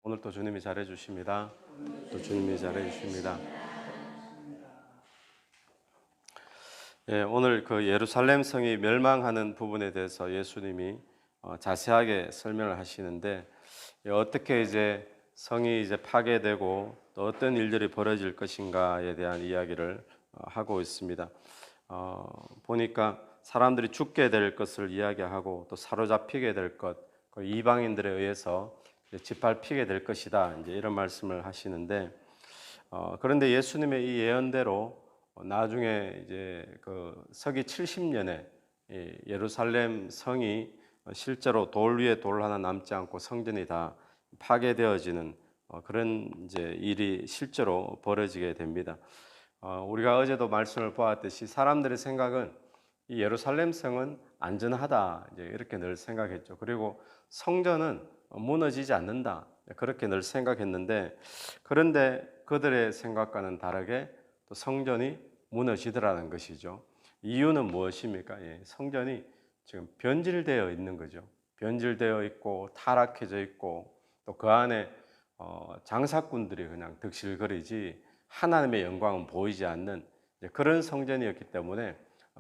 오늘 또 주님이 잘해 주십니다. 또 주님이 잘해 주십니다. 예, 오늘 그 예루살렘 성이 멸망하는 부분에 대해서 예수님이 자세하게 설명을 하시는데, 어떻게 이제 성이 이제 파괴되고 또 어떤 일들이 벌어질 것인가에 대한 이야기를 하고 있습니다. 보니까 사람들이 죽게 될 것을 이야기하고 또 사로잡히게 될 것, 그 이방인들에 의해서 짓밟히게 될 것이다, 이제 이런 말씀을 하시는데, 그런데 예수님의 이 예언대로 나중에 이제 그 서기 70년에 예루살렘 성이 실제로 돌 위에 돌 하나 남지 않고 성전이 다 파괴되어지는 그런 이제 일이 실제로 벌어지게 됩니다. 우리가 어제도 말씀을 보았듯이 사람들의 생각은 이 예루살렘 성은 안전하다, 이제 이렇게 늘 생각했죠. 그리고 성전은 무너지지 않는다, 그렇게 늘 생각했는데, 그런데 그들의 생각과는 다르게 또 성전이 무너지더라는 것이죠. 이유는 무엇입니까? 성전이 지금 변질되어 있는 거죠. 변질되어 있고 타락해져 있고 또 그 안에 장사꾼들이 그냥 득실거리지 하나님의 영광은 보이지 않는 그런 성전이었기 때문에,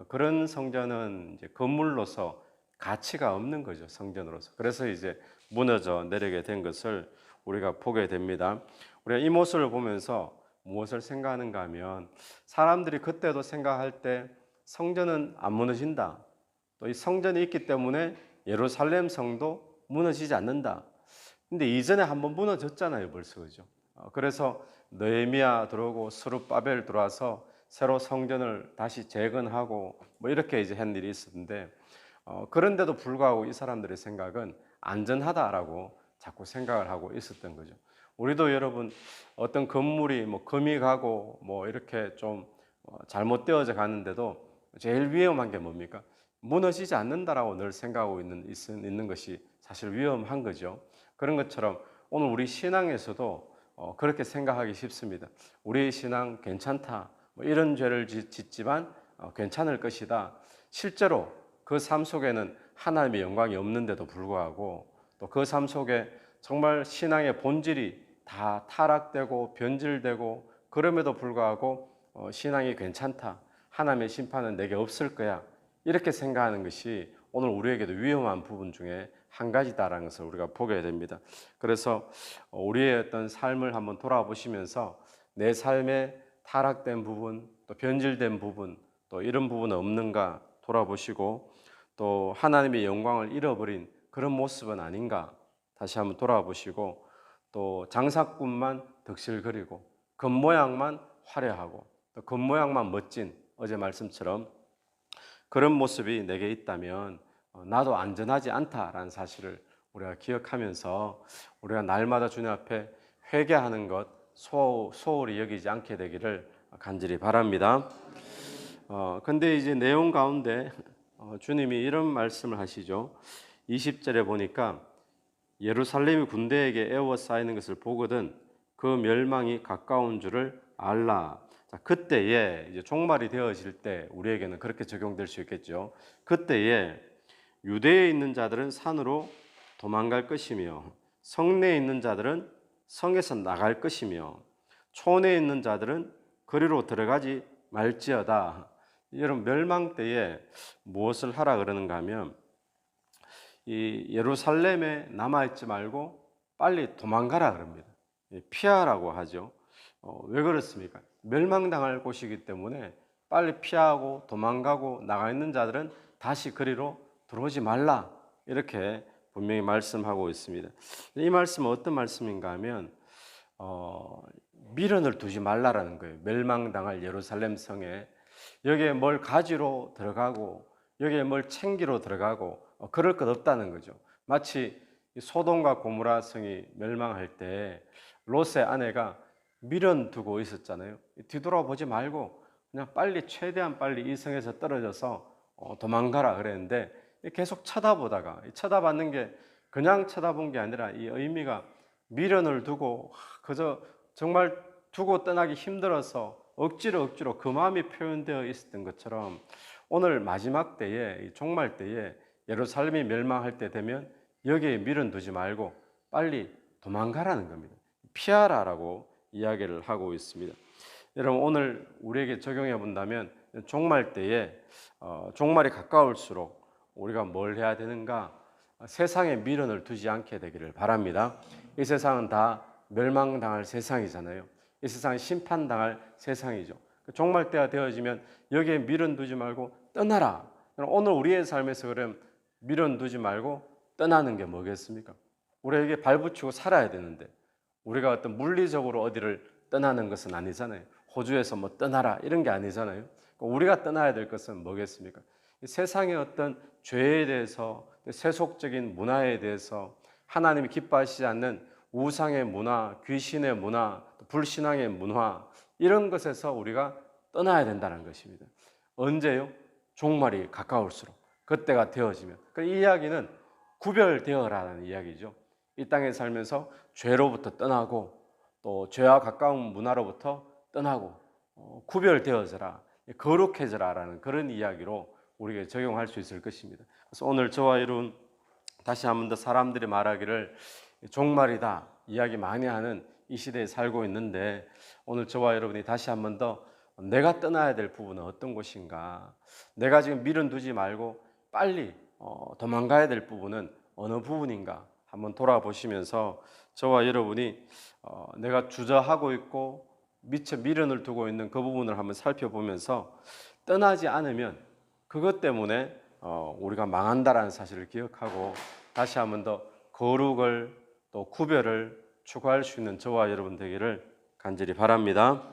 그런 성전은 이제 건물로서 가치가 없는 거죠, 성전으로서. 그래서 이제 무너져 내리게 된 것을 우리가 보게 됩니다. 우리가 이 모습을 보면서 무엇을 생각하는가 하면, 사람들이 그때도 생각할 때 성전은 안 무너진다, 또 이 성전이 있기 때문에 예루살렘 성도 무너지지 않는다. 근데 이전에 한번 무너졌잖아요, 벌써. 그죠? 그래서 느헤미야 들어오고 스룹바벨 들어와서 새로 성전을 다시 재건하고 뭐 이렇게 이제 한 일이 있었는데, 그런데도 불구하고 이 사람들의 생각은 안전하다라고 자꾸 생각을 하고 있었던 거죠. 우리도 여러분, 어떤 건물이 뭐 금이 가고 뭐 이렇게 좀 잘못되어져 가는데도 제일 위험한 게 뭡니까? 무너지지 않는다라고 늘 생각하고 있는 것이 사실 위험한 거죠. 그런 것처럼 오늘 우리 신앙에서도 그렇게 생각하기 쉽습니다. 우리의 신앙 괜찮다, 뭐 이런 죄를 짓지만 괜찮을 것이다. 실제로 그 삶 속에는 하나님의 영광이 없는데도 불구하고, 또 그 삶 속에 정말 신앙의 본질이 다 타락되고 변질되고, 그럼에도 불구하고 신앙이 괜찮다, 하나님의 심판은 내게 없을 거야, 이렇게 생각하는 것이 오늘 우리에게도 위험한 부분 중에 한 가지다라는 것을 우리가 보게 됩니다. 그래서 우리의 어떤 삶을 한번 돌아보시면서 내 삶에 타락된 부분, 또 변질된 부분, 또 이런 부분은 없는가 돌아보시고, 또 하나님의 영광을 잃어버린 그런 모습은 아닌가 다시 한번 돌아보시고, 또 장사꾼만 득실거리고 겉모양만 화려하고 또 겉모양만 멋진 어제 말씀처럼 그런 모습이 내게 있다면 나도 안전하지 않다라는 사실을 우리가 기억하면서, 우리가 날마다 주님 앞에 회개하는 것 소홀히 여기지 않게 되기를 간절히 바랍니다. 근데 이제 내용 가운데 주님이 이런 말씀을 하시죠. 20절에 보니까 예루살렘이 군대에게 에워싸이는 것을 보거든 그 멸망이 가까운 줄을 알라. 자, 그때에 이제 종말이 되어질 때 우리에게는 그렇게 적용될 수 있겠죠. 그때에 유대에 있는 자들은 산으로 도망갈 것이며, 성내에 있는 자들은 성에서 나갈 것이며, 촌에 있는 자들은 거리로 들어가지 말지어다. 여러분, 멸망 때에 무엇을 하라 그러는가 하면, 이 예루살렘에 남아있지 말고 빨리 도망가라 그럽니다. 피하라고 하죠. 왜 그렇습니까? 멸망당할 곳이기 때문에 빨리 피하고 도망가고 나가 있는 자들은 다시 거리로 들어오지 말라, 이렇게 분명히 말씀하고 있습니다. 이 말씀은 어떤 말씀인가 하면 미련을 두지 말라라는 거예요. 멸망당할 예루살렘 성에 여기에 뭘 가지러 들어가고 여기에 뭘 챙기러 들어가고 그럴 것 없다는 거죠. 마치 소돔과 고모라 성이 멸망할 때 롯의 아내가 미련 두고 있었잖아요. 뒤돌아보지 말고 그냥 빨리 최대한 빨리 이 성에서 떨어져서 도망가라 그랬는데, 계속 쳐다보다가, 쳐다봤는 게 그냥 쳐다본 게 아니라 이 의미가 미련을 두고 그저 정말 두고 떠나기 힘들어서 억지로 그 마음이 표현되어 있었던 것처럼, 오늘 마지막 때에, 종말 때에 예루살렘이 멸망할 때 되면 여기에 미련 두지 말고 빨리 도망가라는 겁니다. 피하라라고 이야기를 하고 있습니다. 여러분 오늘 우리에게 적용해 본다면 종말 때에 종말이 가까울수록 우리가 뭘 해야 되는가? 세상에 미련을 두지 않게 되기를 바랍니다. 이 세상은 다 멸망당할 세상이잖아요. 이 세상은 심판당할 세상이죠. 종말 때가 되어지면 여기에 미련 두지 말고 떠나라. 오늘 우리의 삶에서 그럼 미련 두지 말고 떠나는 게 뭐겠습니까? 우리에게 발붙이고 살아야 되는데 우리가 어떤 물리적으로 어디를 떠나는 것은 아니잖아요. 호주에서 뭐 떠나라 이런 게 아니잖아요. 우리가 떠나야 될 것은 뭐겠습니까? 세상의 어떤 죄에 대해서, 세속적인 문화에 대해서, 하나님이 기뻐하시지 않는 우상의 문화, 귀신의 문화, 불신앙의 문화 이런 것에서 우리가 떠나야 된다는 것입니다. 언제요? 종말이 가까울수록, 그때가 되어지면. 이 이야기는 구별되어라는 이야기죠. 이 땅에 살면서 죄로부터 떠나고 또 죄와 가까운 문화로부터 떠나고 구별되어져라, 거룩해져라라는 그런 이야기로 우리에게 적용할 수 있을 것입니다. 그래서 오늘 저와 여러분 다시 한 번 더 사람들이 말하기를 종말이다 이야기 많이 하는 이 시대에 살고 있는데 오늘 저와 여러분이 다시 한 번 더 내가 떠나야 될 부분은 어떤 곳인가, 내가 지금 미련 두지 말고 빨리 도망가야 될 부분은 어느 부분인가 한번 돌아보시면서 저와 여러분이 내가 주저하고 있고 미처 미련을 두고 있는 그 부분을 한번 살펴보면서 떠나지 않으면 그것 때문에 우리가 망한다라는 사실을 기억하고 다시 한번 더 거룩을 또 구별을 추구할 수 있는 저와 여러분 되기를 간절히 바랍니다.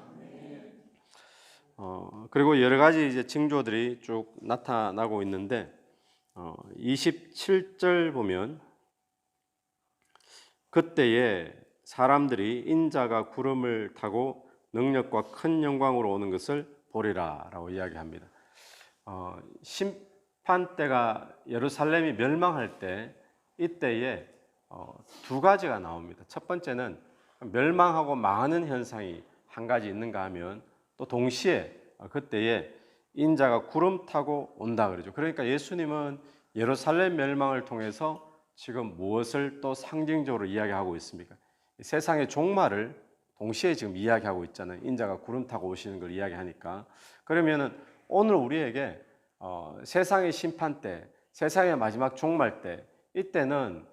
그리고 여러 가지 이제 징조들이 쭉 나타나고 있는데 27절 보면 그때에 사람들이 인자가 구름을 타고 능력과 큰 영광으로 오는 것을 보리라라고 이야기합니다. 심판 때가 예루살렘이 멸망할 때 이때에 두 가지가 나옵니다. 첫 번째는 멸망하고 망하는 현상이 한 가지 있는가 하면 또 동시에 그때에 인자가 구름 타고 온다 그러죠. 그러니까 예수님은 예루살렘 멸망을 통해서 지금 무엇을 또 상징적으로 이야기하고 있습니까? 세상의 종말을 동시에 지금 이야기하고 있잖아요. 인자가 구름 타고 오시는 걸 이야기하니까. 그러면은 오늘 우리에게 세상의 심판 때, 세상의 마지막 종말 때, 이때는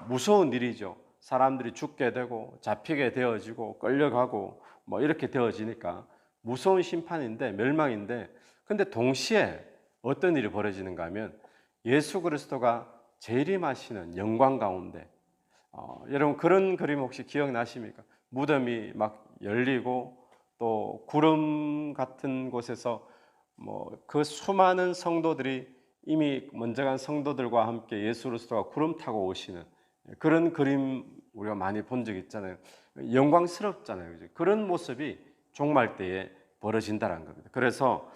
무서운 일이죠. 사람들이 죽게 되고 잡히게 되어지고 끌려가고 뭐 이렇게 되어지니까 무서운 심판인데, 멸망인데, 근데 동시에 어떤 일이 벌어지는가 하면 예수 그리스도가 재림하시는 영광 가운데 여러분 그런 그림 혹시 기억나십니까? 무덤이 막 열리고 또 구름 같은 곳에서 뭐 그 수많은 성도들이 이미 먼저 간 성도들과 함께 예수 그리스도가 구름 타고 오시는 그런 그림 우리가 많이 본 적 있잖아요. 영광스럽잖아요. 그죠? 그런 모습이 종말 때에 벌어진다는 겁니다. 그래서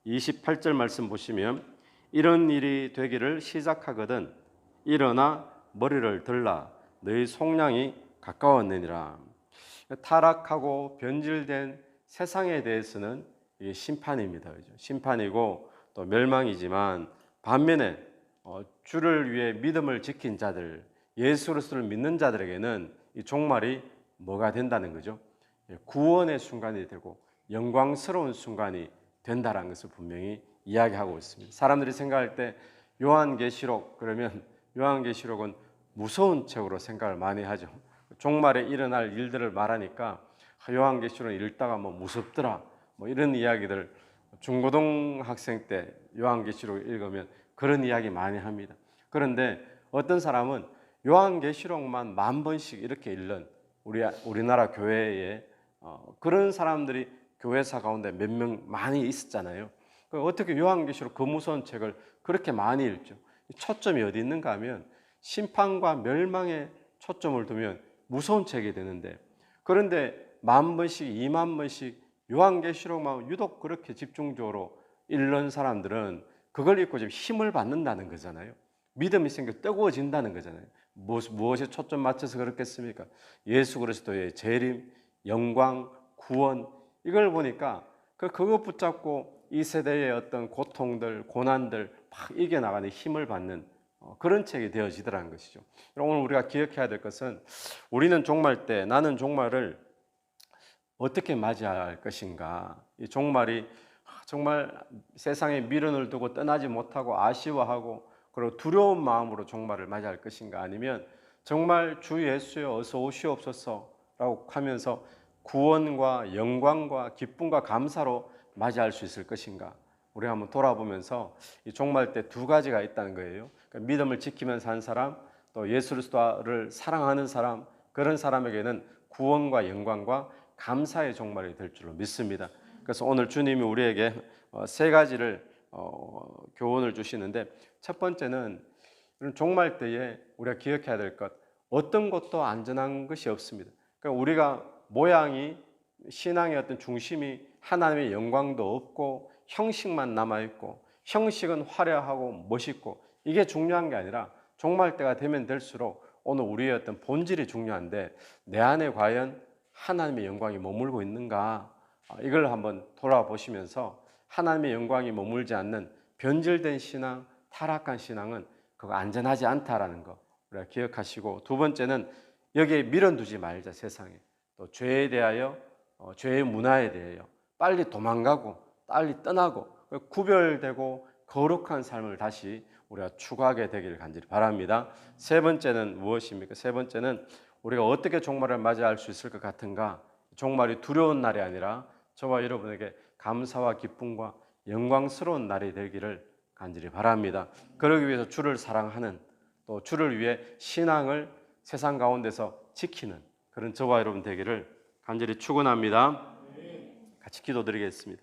28절 말씀 보시면 이런 일이 되기를 시작하거든 일어나 머리를 들라 너희 속량이 가까웠느니라. 타락하고 변질된 세상에 대해서는 이게 심판입니다. 그죠? 심판이고 또 멸망이지만 반면에 주를 위해 믿음을 지킨 자들, 예수 그리스도를 믿는 자들에게는 이 종말이 뭐가 된다는 거죠? 구원의 순간이 되고 영광스러운 순간이 된다는 것을 분명히 이야기하고 있습니다. 사람들이 생각할 때 요한계시록 그러면 요한계시록은 무서운 책으로 생각을 많이 하죠. 종말에 일어날 일들을 말하니까 요한계시록 읽다가 뭐 무섭더라 뭐 이런 이야기들 중고등 학생 때 요한계시록 읽으면 그런 이야기 많이 합니다. 그런데 어떤 사람은 요한계시록만 10,000번씩 이렇게 읽는 우리나라 교회에 그런 사람들이 교회사 가운데 몇 명 많이 있었잖아요. 어떻게 요한계시록 그 무서운 책을 그렇게 많이 읽죠? 초점이 어디 있는가 하면 심판과 멸망에 초점을 두면 무서운 책이 되는데 그런데 10,000번씩 20,000번씩 요한계시록만 유독 그렇게 집중적으로 읽는 사람들은 그걸 읽고 좀 힘을 받는다는 거잖아요. 믿음이 생겨 뜨거워진다는 거잖아요. 무엇에 초점 맞춰서 그렇겠습니까? 예수 그리스도의 재림, 영광, 구원 이걸 보니까 그것 붙잡고 이 세대의 어떤 고통들, 고난들 막 이겨나가는 힘을 받는 그런 책이 되어지더라는 것이죠. 오늘 우리가 기억해야 될 것은 우리는 종말 때 나는 종말을 어떻게 맞이해야 할 것인가. 이 종말이 정말 세상에 미련을 두고 떠나지 못하고 아쉬워하고 그리고 두려운 마음으로 종말을 맞이할 것인가, 아니면 정말 주 예수여 어서 오시옵소서라고 하면서 구원과 영광과 기쁨과 감사로 맞이할 수 있을 것인가. 우리 한번 돌아보면서 이 종말 때 두 가지가 있다는 거예요. 그러니까 믿음을 지키면서 산 사람, 또 예수를 사랑하는 사람, 그런 사람에게는 구원과 영광과 감사의 종말이 될 줄로 믿습니다. 그래서 오늘 주님이 우리에게 세 가지를 교훈을 주시는데, 첫 번째는 종말 때에 우리가 기억해야 될 것, 어떤 것도 안전한 것이 없습니다. 그러니까 우리가 모양이, 신앙의 어떤 중심이 하나님의 영광도 없고 형식만 남아있고, 형식은 화려하고 멋있고 이게 중요한 게 아니라 종말 때가 되면 될수록 오늘 우리의 어떤 본질이 중요한데, 내 안에 과연 하나님의 영광이 머물고 있는가, 이걸 한번 돌아보시면서 하나님의 영광이 머물지 않는 변질된 신앙, 타락한 신앙은 그거 안전하지 않다라는 거 우리가 기억하시고, 두 번째는 여기에 밀어두지 말자. 세상에 또 죄에 대하여, 죄의 문화에 대하여 빨리 도망가고 빨리 떠나고 구별되고 거룩한 삶을 다시 우리가 추구하게 되기를 간절히 바랍니다. 세 번째는 무엇입니까? 세 번째는 우리가 어떻게 종말을 맞이할 수 있을 것 같은가? 종말이 두려운 날이 아니라 저와 여러분에게 감사와 기쁨과 영광스러운 날이 되기를 간절히 바랍니다. 그러기 위해서 주를 사랑하는, 또 주를 위해 신앙을 세상 가운데서 지키는 그런 저와 여러분 되기를 간절히 축원합니다. 같이 기도드리겠습니다.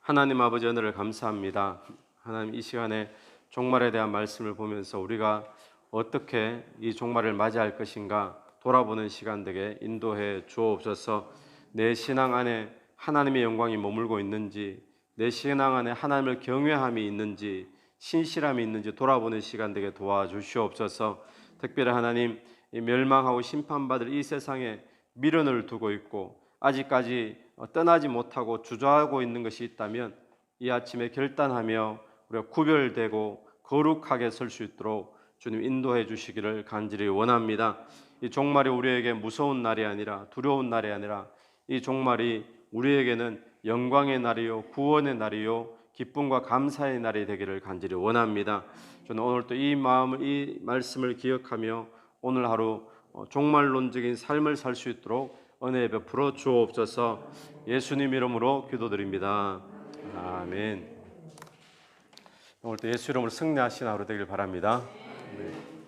하나님 아버지, 은혜를 감사합니다. 하나님, 이 시간에 종말에 대한 말씀을 보면서 우리가 어떻게 이 종말을 맞이할 것인가 돌아보는 시간 되게 인도해 주옵소서. 내 신앙 안에 하나님의 영광이 머물고 있는지, 내 신앙 안에 하나님을 경외함이 있는지, 신실함이 있는지 돌아보는 시간 되게 도와주시옵소서. 특별히 하나님, 이 멸망하고 심판받을 이 세상에 미련을 두고 있고 아직까지 떠나지 못하고 주저하고 있는 것이 있다면 이 아침에 결단하며 우리가 구별되고 거룩하게 설 수 있도록 주님 인도해 주시기를 간절히 원합니다. 이 종말이 우리에게 무서운 날이 아니라, 두려운 날이 아니라, 이 종말이 우리에게는 영광의 날이요 구원의 날이요 기쁨과 감사의 날이 되기를 간절히 원합니다. 저는 오늘 또 이 마음을, 이 말씀을 기억하며 오늘 하루 종말론적인 삶을 살 수 있도록 은혜 베풀어 주옵소서. 예수님 이름으로 기도드립니다. 아멘. 오늘 또 예수 이름으로 승리하신 하루 되길 바랍니다. 네.